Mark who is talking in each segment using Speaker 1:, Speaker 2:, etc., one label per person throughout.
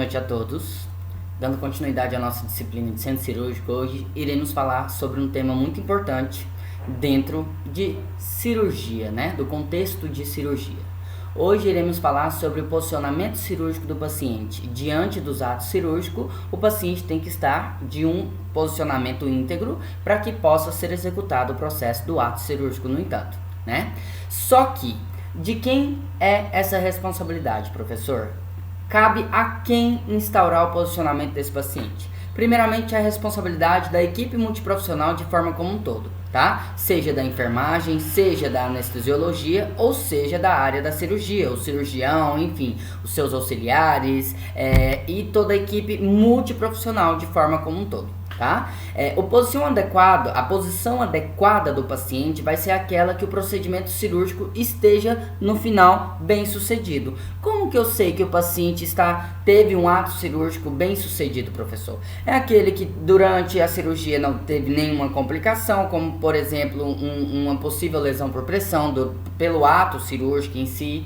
Speaker 1: noite a todos. Dando continuidade à nossa disciplina de centro cirúrgico, hoje iremos falar sobre um tema muito importante dentro de cirurgia, né? Do contexto de cirurgia. Hoje iremos falar sobre o posicionamento cirúrgico do paciente. Diante dos atos cirúrgicos, o paciente tem que estar de um posicionamento íntegro para que possa ser executado o processo do ato cirúrgico, no entanto, né? Só que, de quem é essa responsabilidade, professor? Cabe a quem instaurar o posicionamento desse paciente. Primeiramente, a responsabilidade da equipe multiprofissional de forma como um todo, tá? Seja da enfermagem, seja da anestesiologia, ou seja da área da cirurgia, o cirurgião, enfim, os seus auxiliares e toda a equipe multiprofissional de forma como um todo. Tá? A posição adequada do paciente vai ser aquela que o procedimento cirúrgico esteja no final bem sucedido. Como que eu sei que o paciente teve um ato cirúrgico bem sucedido, professor? É aquele que durante a cirurgia não teve nenhuma complicação, como por exemplo uma possível lesão por pressão pelo ato cirúrgico em si,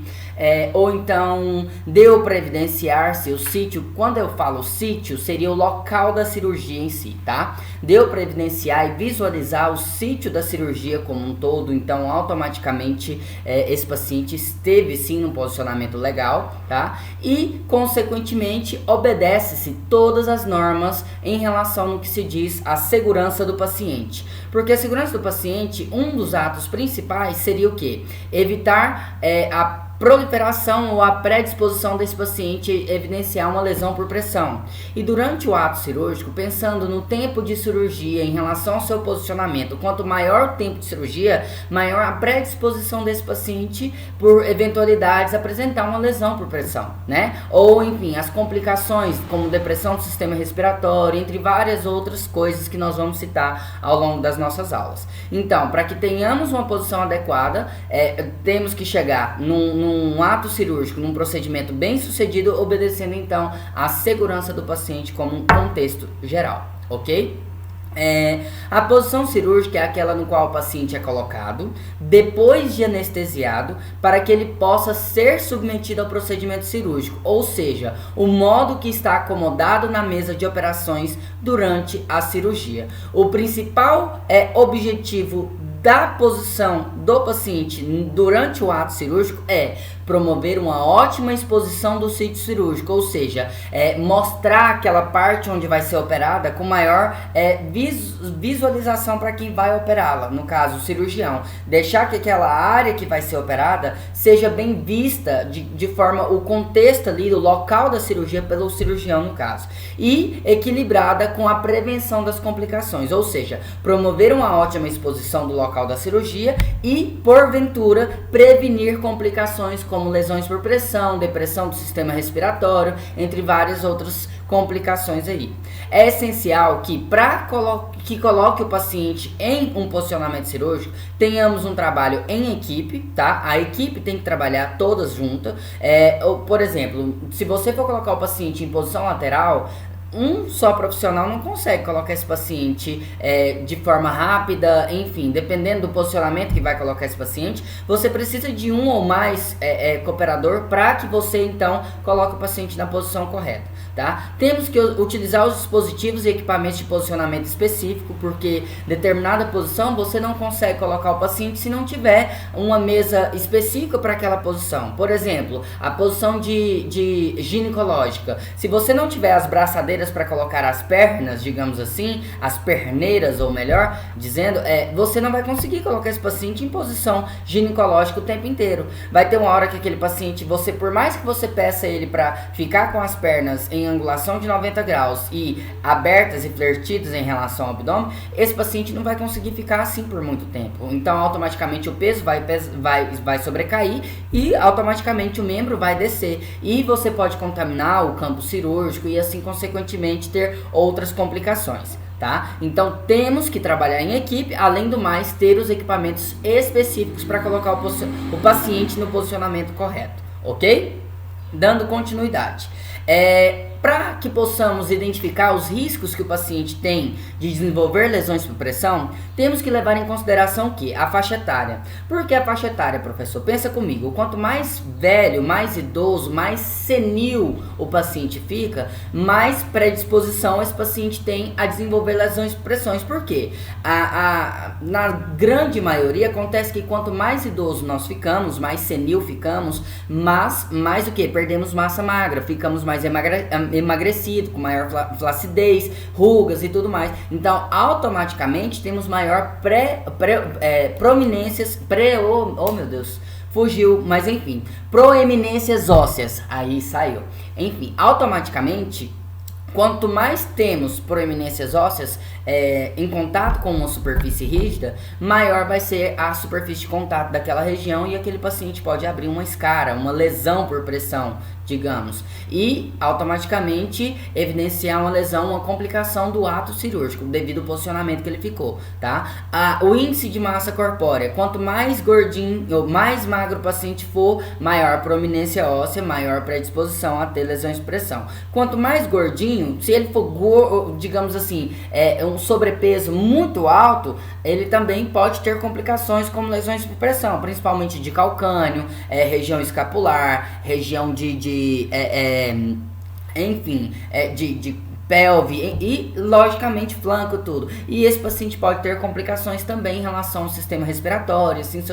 Speaker 1: ou então deu para evidenciar-se o sítio. Quando eu falo sítio, seria o local da cirurgia em si, tá? Deu para evidenciar e visualizar o sítio da cirurgia como um todo, então automaticamente esse paciente esteve sim num posicionamento legal, tá? E consequentemente obedece-se todas as normas em relação no que se diz a segurança do paciente. Porque a segurança do paciente, um dos atos principais seria o quê? Evitar a proliferação ou a predisposição desse paciente evidenciar uma lesão por pressão. E durante o ato cirúrgico, pensando no tempo de cirurgia em relação ao seu posicionamento, quanto maior o tempo de cirurgia, maior a predisposição desse paciente por eventualidades apresentar uma lesão por pressão, né? Ou enfim, as complicações como depressão do sistema respiratório, entre várias outras coisas que nós vamos citar ao longo das nossas aulas. Então, para que tenhamos uma posição adequada, temos que chegar num ato cirúrgico, num procedimento bem sucedido, obedecendo então à segurança do paciente como um contexto geral, ok? A posição cirúrgica é aquela no qual o paciente é colocado depois de anestesiado para que ele possa ser submetido ao procedimento cirúrgico, ou seja, o modo que está acomodado na mesa de operações durante a cirurgia. O principal objetivo da posição do paciente durante o ato cirúrgico é promover uma ótima exposição do sítio cirúrgico, ou seja, mostrar aquela parte onde vai ser operada com maior visualização para quem vai operá-la, no caso o cirurgião, deixar que aquela área que vai ser operada seja bem vista de forma, o contexto ali, o local da cirurgia pelo cirurgião no caso, e equilibrada com a prevenção das complicações, ou seja, promover uma ótima exposição do local da cirurgia e, porventura, prevenir complicações como lesões por pressão, depressão do sistema respiratório, entre várias outras complicações aí. É essencial que que coloque o paciente em um posicionamento cirúrgico, tenhamos um trabalho em equipe, tá? A equipe tem que trabalhar todas juntas. Por exemplo, se você for colocar o paciente em posição lateral, um só profissional não consegue colocar esse paciente de forma rápida, enfim, dependendo do posicionamento que vai colocar esse paciente, você precisa de um ou mais cooperador para que você então coloque o paciente na posição correta, tá? Temos que utilizar os dispositivos e equipamentos de posicionamento específico, porque determinada posição você não consegue colocar o paciente se não tiver uma mesa específica para aquela posição. Por exemplo, a posição de ginecológica, se você não tiver as braçadeiras para colocar as pernas, digamos assim, as perneiras, ou melhor dizendo, você não vai conseguir colocar esse paciente em posição ginecológica o tempo inteiro. Vai ter uma hora que aquele paciente, por mais que você peça ele para ficar com as pernas em angulação de 90 graus e abertas e flertidas em relação ao abdômen, esse paciente não vai conseguir ficar assim por muito tempo. Então, automaticamente o peso vai sobrecair e automaticamente o membro vai descer. E você pode contaminar o campo cirúrgico e assim, consequentemente, ter outras complicações, tá? Então, temos que trabalhar em equipe, além do mais, ter os equipamentos específicos para colocar o paciente no posicionamento correto, ok? Dando continuidade. Para que possamos identificar os riscos que o paciente tem de desenvolver lesões por pressão, temos que levar em consideração que a faixa etária. Por que a faixa etária, professor? Pensa comigo, quanto mais velho, mais idoso, mais senil o paciente fica, mais predisposição esse paciente tem a desenvolver lesões por pressões. Por quê? Na grande maioria acontece que quanto mais idoso nós ficamos, mais senil ficamos, mas mais o que? Perdemos massa magra, ficamos mais emagrecidos, com maior flacidez, rugas e tudo mais. Então, automaticamente temos maior prominências, oh meu Deus, fugiu, mas enfim, proeminências ósseas, aí saiu. Enfim, automaticamente, quanto mais temos proeminências ósseas em contato com uma superfície rígida, maior vai ser a superfície de contato daquela região e aquele paciente pode abrir uma escara, uma lesão por pressão, digamos, e automaticamente evidenciar uma lesão, uma complicação do ato cirúrgico devido ao posicionamento que ele ficou, tá? O índice de massa corpórea, quanto mais gordinho ou mais magro o paciente for, maior a prominência óssea, maior predisposição a ter lesões de pressão. Quanto mais gordinho, se ele for, digamos assim, um sobrepeso muito alto, ele também pode ter complicações como lesões por pressão, principalmente de calcânio, região escapular, região de pelve e, logicamente, flanco, tudo. E esse paciente pode ter complicações também em relação ao sistema respiratório, assim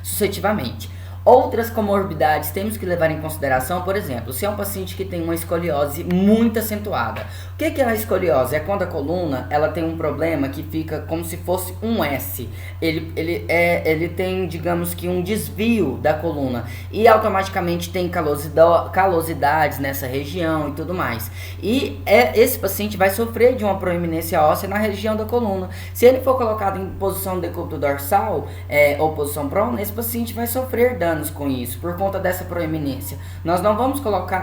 Speaker 1: sucessivamente. Outras comorbidades temos que levar em consideração, por exemplo, se é um paciente que tem uma escoliose muito acentuada. O que é a escoliose? É quando a coluna ela tem um problema que fica como se fosse um S. Ele tem, digamos que, um desvio da coluna e automaticamente tem calosidades nessa região e tudo mais. E esse paciente vai sofrer de uma proeminência óssea na região da coluna. Se ele for colocado em posição decúbito dorsal ou posição prona, esse paciente vai sofrer danos com isso, por conta dessa proeminência. Nós não vamos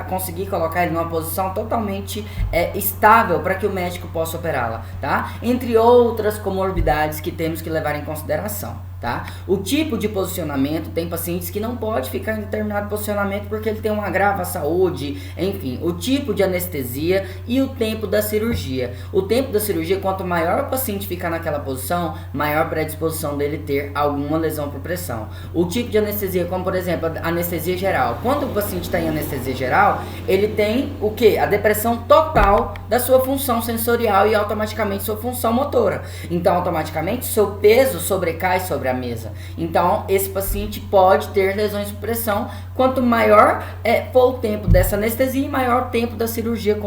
Speaker 1: conseguir colocar ele numa posição totalmente estável para que o médico possa operá-la, tá? Entre outras comorbidades que temos que levar em consideração, tá? O tipo de posicionamento, tem pacientes que não pode ficar em determinado posicionamento porque ele tem um agravo à saúde, enfim, o tipo de anestesia e o tempo da cirurgia. O tempo da cirurgia, quanto maior o paciente ficar naquela posição, maior predisposição dele ter alguma lesão por pressão. O tipo de anestesia, como por exemplo, a anestesia geral. Quando o paciente está em anestesia geral, ele tem o quê? A depressão total da sua função sensorial e automaticamente sua função motora. Então, automaticamente, seu peso sobrecai sobre a mesa. Então, esse paciente pode ter lesões por pressão. Quanto maior for o tempo dessa anestesia, maior o tempo da cirurgia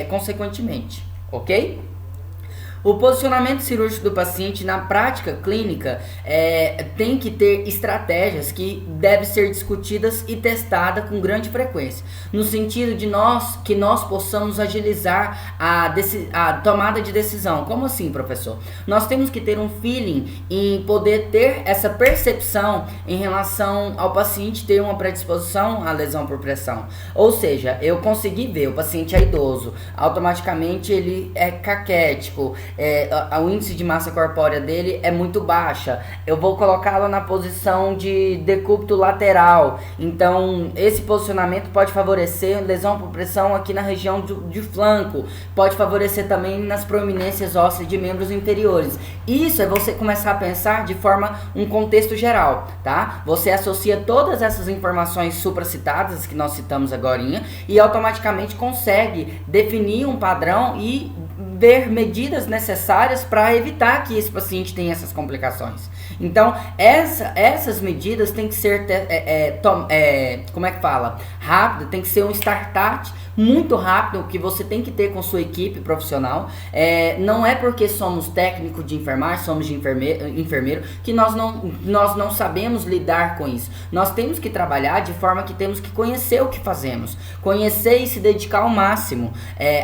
Speaker 1: consequentemente. Ok? O posicionamento cirúrgico do paciente na prática clínica tem que ter estratégias que devem ser discutidas e testadas com grande frequência, no sentido de que nós possamos agilizar a tomada de decisão. Como assim, professor? Nós temos que ter um feeling em poder ter essa percepção em relação ao paciente ter uma predisposição à lesão por pressão. Ou seja, eu consegui ver, o paciente é idoso, automaticamente ele é caquético, o índice de massa corpórea dele é muito baixa, eu vou colocá-lo na posição de decúbito lateral, então esse posicionamento pode favorecer lesão por pressão aqui na região de flanco, pode favorecer também nas proeminências ósseas de membros inferiores. Isso é você começar a pensar de forma, um contexto geral, tá? Você associa todas essas informações supracitadas que nós citamos agorinha e automaticamente consegue definir um padrão e ver medidas necessárias para evitar que esse paciente tenha essas complicações. Então, essas medidas têm que ser, rápido, tem que ser um start muito rápido que você tem que ter com sua equipe profissional. Não é porque somos técnicos de enfermagem, somos de enfermeiro, que nós não sabemos lidar com isso. Nós temos que trabalhar de forma que temos que conhecer o que fazemos, conhecer e se dedicar ao máximo.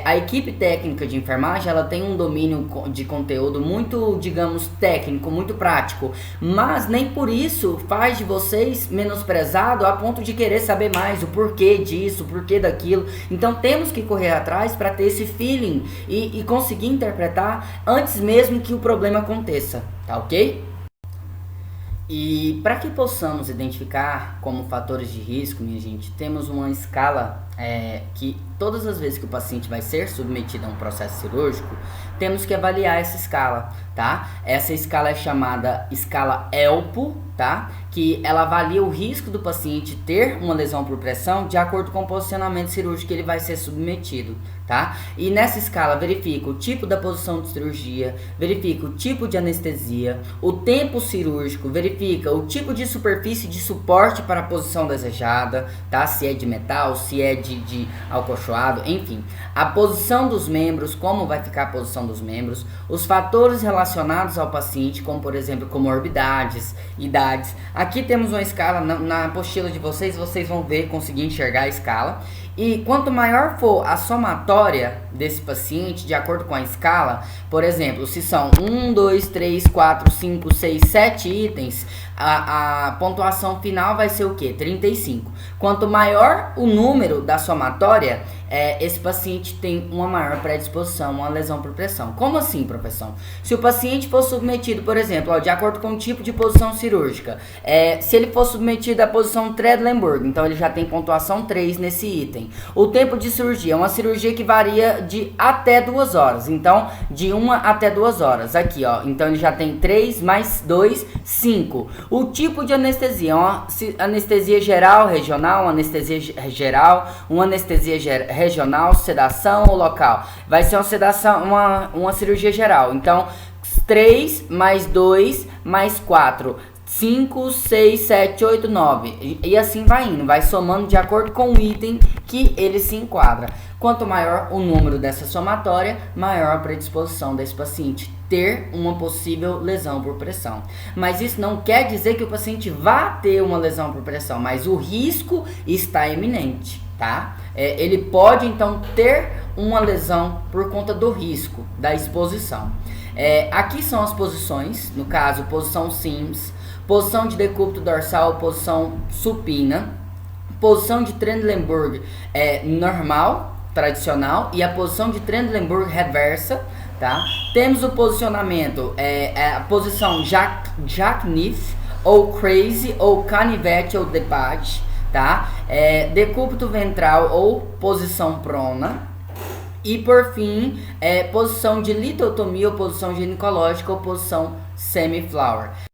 Speaker 1: A equipe técnica de enfermagem, ela tem um domínio de conteúdo muito, digamos, técnico, muito prático, mas nem por isso faz de vocês menosprezado a ponto de querer saber mais o porquê disso, o porquê daquilo. Então temos que correr atrás para ter esse feeling e conseguir interpretar antes mesmo que o problema aconteça, tá ok? E para que possamos identificar como fatores de risco, minha gente, temos uma escala que todas as vezes que o paciente vai ser submetido a um processo cirúrgico, temos que avaliar essa escala, tá? Essa escala é chamada escala ELPO, tá? Que ela avalia o risco do paciente ter uma lesão por pressão de acordo com o posicionamento cirúrgico que ele vai ser submetido, tá? E nessa escala verifica o tipo da posição de cirurgia, verifica o tipo de anestesia, o tempo cirúrgico, verifica o tipo de superfície de suporte para a posição desejada, tá? Se é de metal, se é de alcochoado, enfim. A posição dos membros, como vai ficar a posição dos membros, os fatores relacionados ao paciente, como por exemplo comorbidades, idades. Aqui temos uma escala, na apostila de vocês vão ver, conseguir enxergar a escala. E quanto maior for a somatória desse paciente, de acordo com a escala, por exemplo, se são 1, 2, 3, 4, 5, 6, 7 itens, a pontuação final vai ser o quê? 35. Quanto maior o número da somatória, esse paciente tem uma maior predisposição a uma lesão por pressão. Como assim, professor? Se o paciente for submetido, por exemplo, de acordo com o tipo de posição cirúrgica, se ele for submetido à posição Trendelenburg, então ele já tem pontuação 3 nesse item. O tempo de cirurgia é uma cirurgia que varia de até 2 horas, então de 1 até 2 horas. Aqui, ó, então ele já tem 3 mais 2, 5. O tipo de anestesia é uma anestesia geral, regional, uma anestesia geral, uma anestesia regional, sedação ou local. Vai ser uma sedação, uma cirurgia geral. Então, 3 mais 2 mais 4. 5, 6, 7, 8, 9. E assim vai indo, vai somando de acordo com o item que ele se enquadra. Quanto maior o número dessa somatória, maior a predisposição desse paciente ter uma possível lesão por pressão. Mas isso não quer dizer que o paciente vá ter uma lesão por pressão, mas o risco está iminente, tá? Ele pode então ter uma lesão por conta do risco, da exposição. Aqui são as posições, no caso, posição Sims, posição de decúbito dorsal, posição supina, posição de Trendelenburg normal, tradicional, e a posição de Trendelenburg reversa, tá? Temos o posicionamento, a posição jackknife, ou crazy, ou canivete, ou depage, tá? Decúbito ventral, ou posição prona. E por fim, posição de litotomia, ou posição ginecológica, ou posição semi-flower.